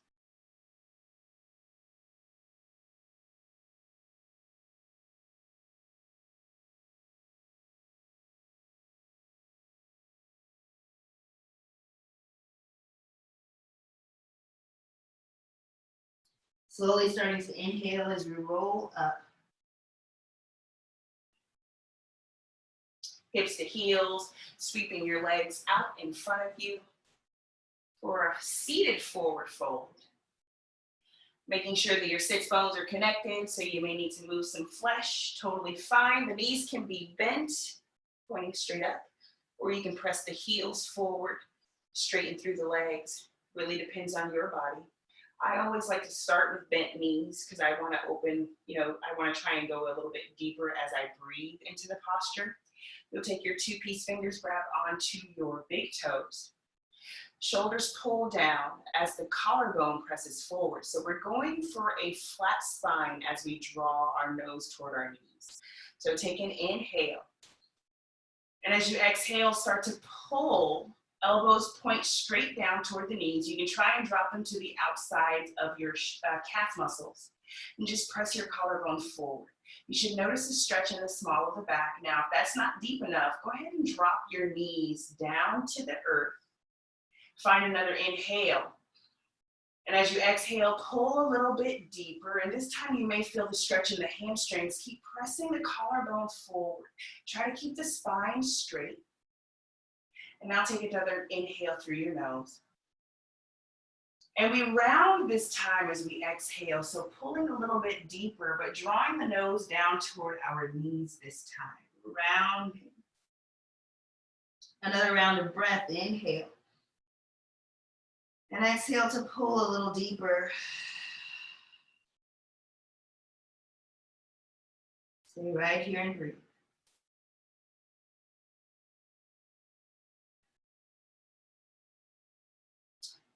Slowly starting to inhale as we roll up. Hips to heels, sweeping your legs out in front of you for a seated forward fold. Making sure that your sits bones are connected, so you may need to move some flesh, totally fine. The knees can be bent, pointing straight up, or you can press the heels forward, straighten through the legs. Really depends on your body. I always like to start with bent knees because I want to open, I want to try and go a little bit deeper as I breathe into the posture. You'll take your two-piece fingers, grab onto your big toes. Shoulders pull down as the collarbone presses forward. So we're going for a flat spine as we draw our nose toward our knees. So take an inhale. And as you exhale, start to pull. Elbows point straight down toward the knees. You can try and drop them to the outside of your calf muscles. And just press your collarbone forward. You should notice the stretch in the small of the back. Now, if that's not deep enough, go ahead and drop your knees down to the earth. Find another inhale. And as you exhale, pull a little bit deeper. And this time you may feel the stretch in the hamstrings. Keep pressing the collarbone forward. Try to keep the spine straight. And now take another inhale through your nose. And we round this time as we exhale. So pulling a little bit deeper, but drawing the nose down toward our knees this time. Rounding. Another round of breath. Inhale. And exhale to pull a little deeper. Stay right here and breathe.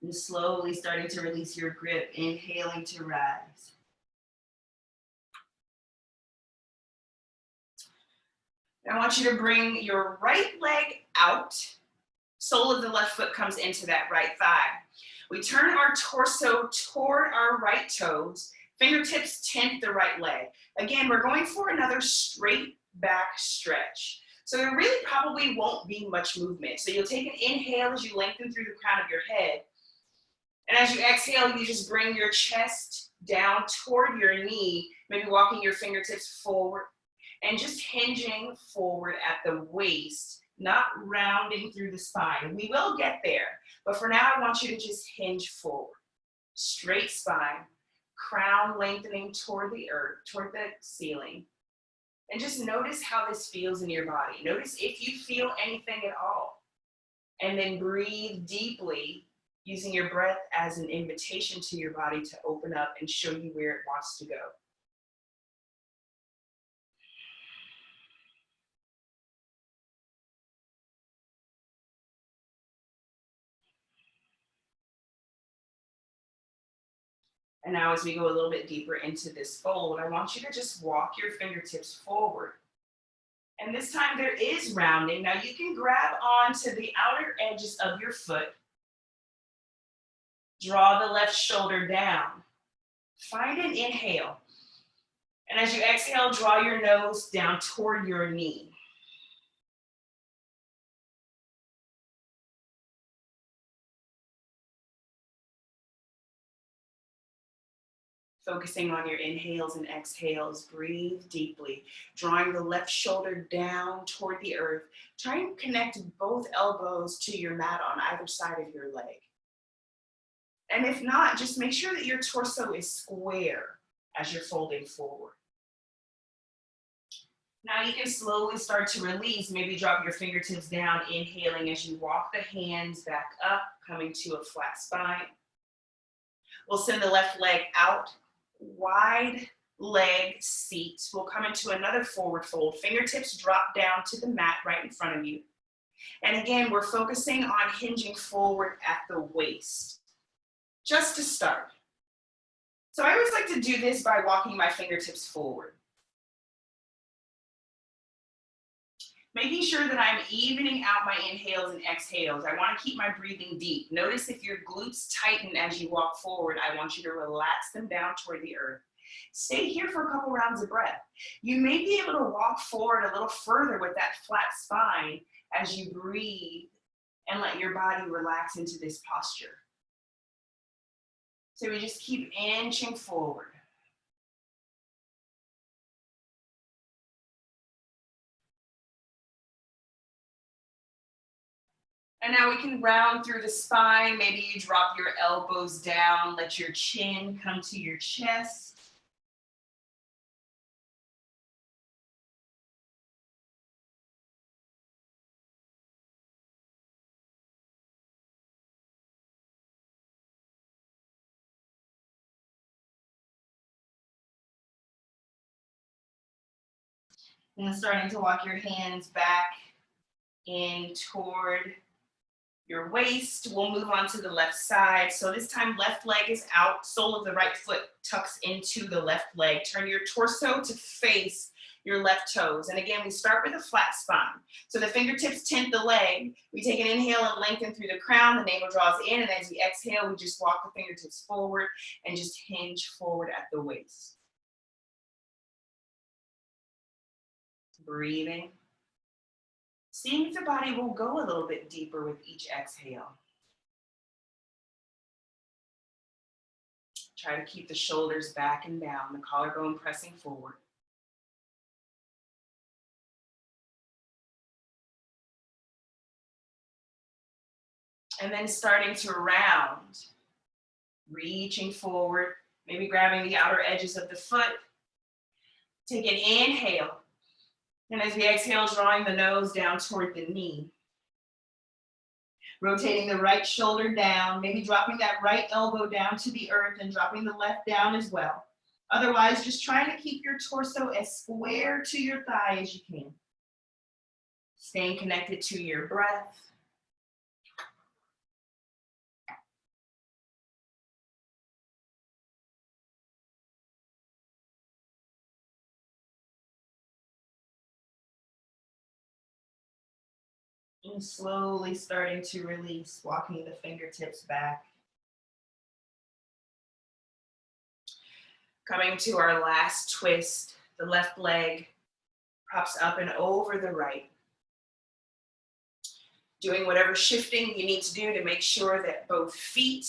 And slowly starting to release your grip, inhaling to rise. I want you to bring your right leg out. Sole of the left foot comes into that right thigh. We turn our torso toward our right toes. Fingertips tent the right leg. Again, we're going for another straight back stretch. So there really probably won't be much movement. So you'll take an inhale as you lengthen through the crown of your head. And as you exhale, you just bring your chest down toward your knee, maybe walking your fingertips forward and just hinging forward at the waist, not rounding through the spine. We will get there, but for now, I want you to just hinge forward. straight spine, crown lengthening toward the earth, toward the ceiling. And just notice how this feels in your body. Notice if you feel anything at all. And then breathe deeply, using your breath as an invitation to your body to open up and show you where it wants to go. And now as we go a little bit deeper into this fold, I want you to just walk your fingertips forward. And this time there is rounding. Now you can grab onto the outer edges of your foot. Draw the left shoulder down. Find an inhale. And as you exhale, draw your nose down toward your knee. Focusing on your inhales and exhales, breathe deeply, drawing the left shoulder down toward the earth. Try and connect both elbows to your mat on either side of your leg. And if not, just make sure that your torso is square as you're folding forward. Now you can slowly start to release, maybe drop your fingertips down, inhaling as you walk the hands back up, coming to a flat spine. We'll send the left leg out. Wide leg seat. We'll come into another forward fold. Fingertips drop down to the mat right in front of you. And again, we're focusing on hinging forward at the waist, just to start. So I always like to do this by walking my fingertips forward. Making sure that I'm evening out my inhales and exhales. I want to keep my breathing deep. Notice if your glutes tighten as you walk forward, I want you to relax them down toward the earth. Stay here for a couple rounds of breath. You may be able to walk forward a little further with that flat spine as you breathe and let your body relax into this posture. So we just keep inching forward. And now we can round through the spine. Maybe you drop your elbows down, let your chin come to your chest. And starting to walk your hands back in toward your waist. We'll move on to the left side. So this time, left leg is out, sole of the right foot tucks into the left leg. Turn your torso to face your left toes. And again, we start with a flat spine. So the fingertips tent the leg. We take an inhale and lengthen through the crown. The navel draws in. And as we exhale, we just walk the fingertips forward and just hinge forward at the waist. Breathing. Seeing if the body will go a little bit deeper with each exhale. Try to keep the shoulders back and down, the collarbone pressing forward. And then starting to round, reaching forward, maybe grabbing the outer edges of the foot. Take an inhale. And as we exhale, drawing the nose down toward the knee. Rotating the right shoulder down, maybe dropping that right elbow down to the earth and dropping the left down as well. Otherwise, just trying to keep your torso as square to your thigh as you can. Staying connected to your breath. And slowly starting to release, walking the fingertips back. Coming to our last twist, the left leg props up and over the right. Doing whatever shifting you need to do to make sure that both feet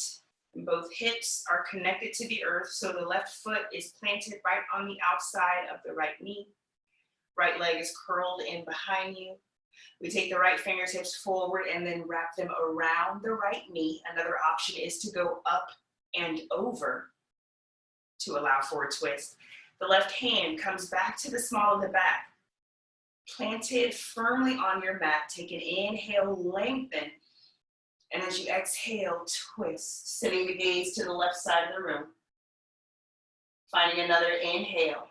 and both hips are connected to the earth. So the left foot is planted right on the outside of the right knee. Right leg is curled in behind you. We take the right fingertips forward and then wrap them around the right knee. Another option is to go up and over to allow for a twist. The left hand comes back to the small of the back, planted firmly on your mat. Take an inhale, lengthen. And as you exhale, twist, sending the gaze to the left side of the room. Finding another inhale.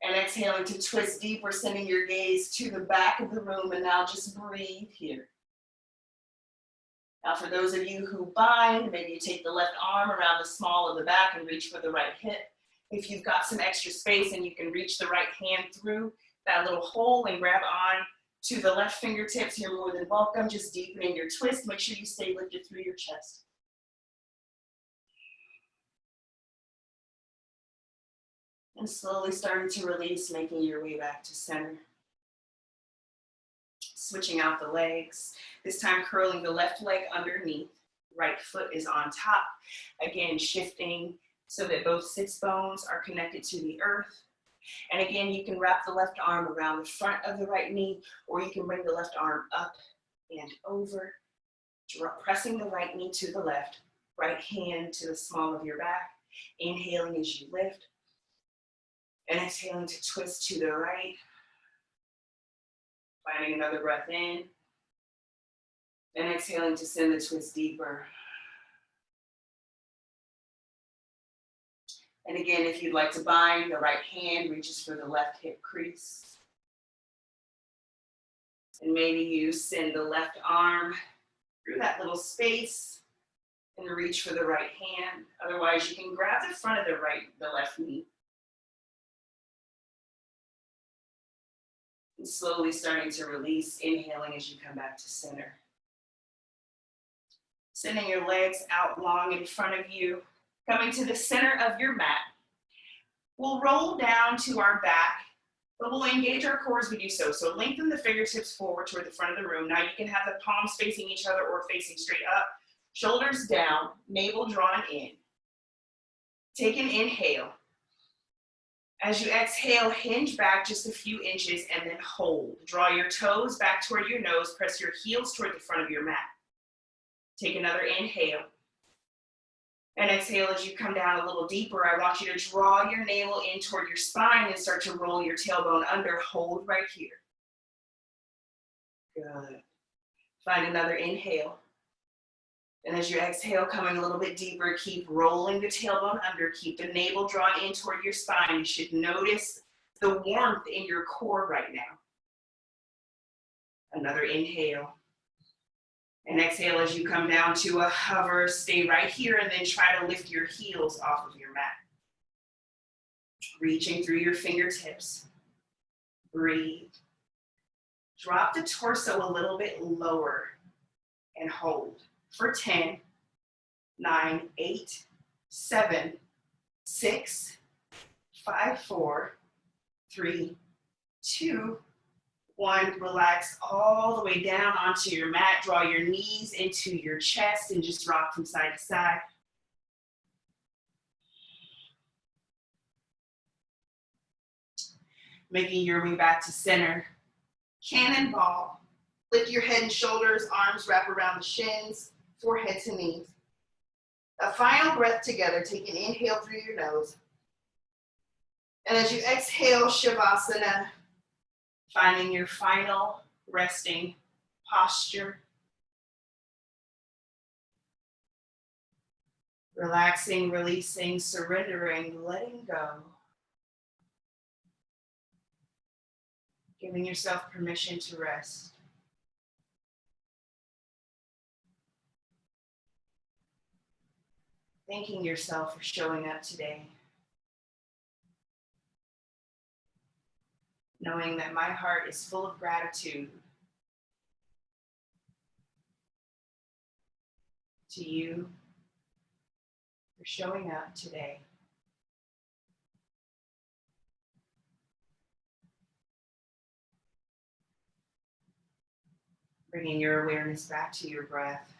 And exhaling to twist deeper, sending your gaze to the back of the room. And now just breathe here. Now for those of you who bind, maybe you take the left arm around the small of the back and reach for the right hip. If you've got some extra space and you can reach the right hand through that little hole and grab on to the left fingertips, you're more than welcome. Just deepening your twist. Make sure you stay lifted through your chest. And slowly starting to release, making your way back to center. Switching out the legs. This time curling the left leg underneath. Right foot is on top. Again, shifting so that both sits bones are connected to the earth. And again, you can wrap the left arm around the front of the right knee, or you can bring the left arm up and over, pressing the right knee to the left, right hand to the small of your back, inhaling as you lift, and exhaling to twist to the right, finding another breath in, and exhaling to send the twist deeper. And again, if you'd like to bind, the right hand reaches for the left hip crease. And maybe you send the left arm through that little space and reach for the right hand. Otherwise, you can grab the front of the left knee. And slowly starting to release, inhaling as you come back to center. Sending your legs out long in front of you. Coming to the center of your mat, we'll roll down to our back, but we'll engage our core as we do so. So lengthen the fingertips forward toward the front of the room. Now you can have the palms facing each other or facing straight up. Shoulders down, navel drawn in. Take an inhale. As you exhale, hinge back just a few inches and then hold. Draw your toes back toward your nose. Press your heels toward the front of your mat. Take another inhale. And exhale as you come down a little deeper. I want you to draw your navel in toward your spine and start to roll your tailbone under. Hold right here. Good. Find another inhale. And as you exhale, coming a little bit deeper, keep rolling the tailbone under. Keep the navel drawn in toward your spine. You should notice the warmth in your core right now. Another inhale. And exhale as you come down to a hover. Stay right here and then try to lift your heels off of your mat. Reaching through your fingertips. Breathe. Drop the torso a little bit lower and hold for 10, 9, 8, 7, 6, 5, 4, 3, 2, 1. Relax all the way down onto your mat. Draw your knees into your chest and just rock from side to side. Making your way back to center. Cannonball. Lift your head and shoulders, arms wrap around the shins, forehead to knees. A final breath together. Take an inhale through your nose. And as you exhale, Shavasana, finding your final resting posture. Relaxing, releasing, surrendering, letting go. Giving yourself permission to rest. Thanking yourself for showing up today. Knowing that my heart is full of gratitude to you for showing up today. Bringing your awareness back to your breath.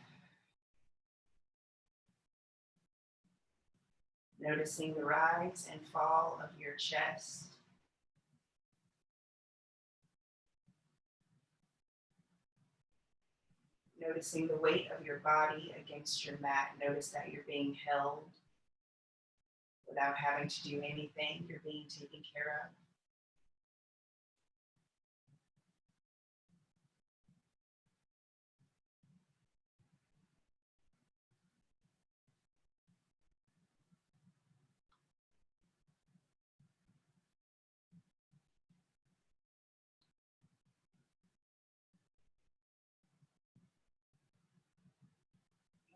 Noticing the rise and fall of your chest. Noticing the weight of your body against your mat. Notice that you're being held without having to do anything. You're being taken care of.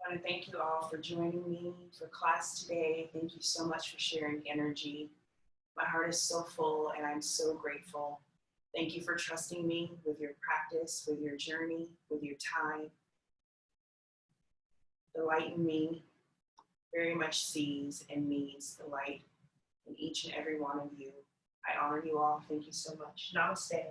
I want to thank you all for joining me for class today. Thank you so much for sharing energy. My heart is so full and I'm so grateful. Thank you for trusting me with your practice, with your journey, with your time. The light in me very much sees and needs the light in each and every one of you. I honor you all. Thank you so much. Namaste.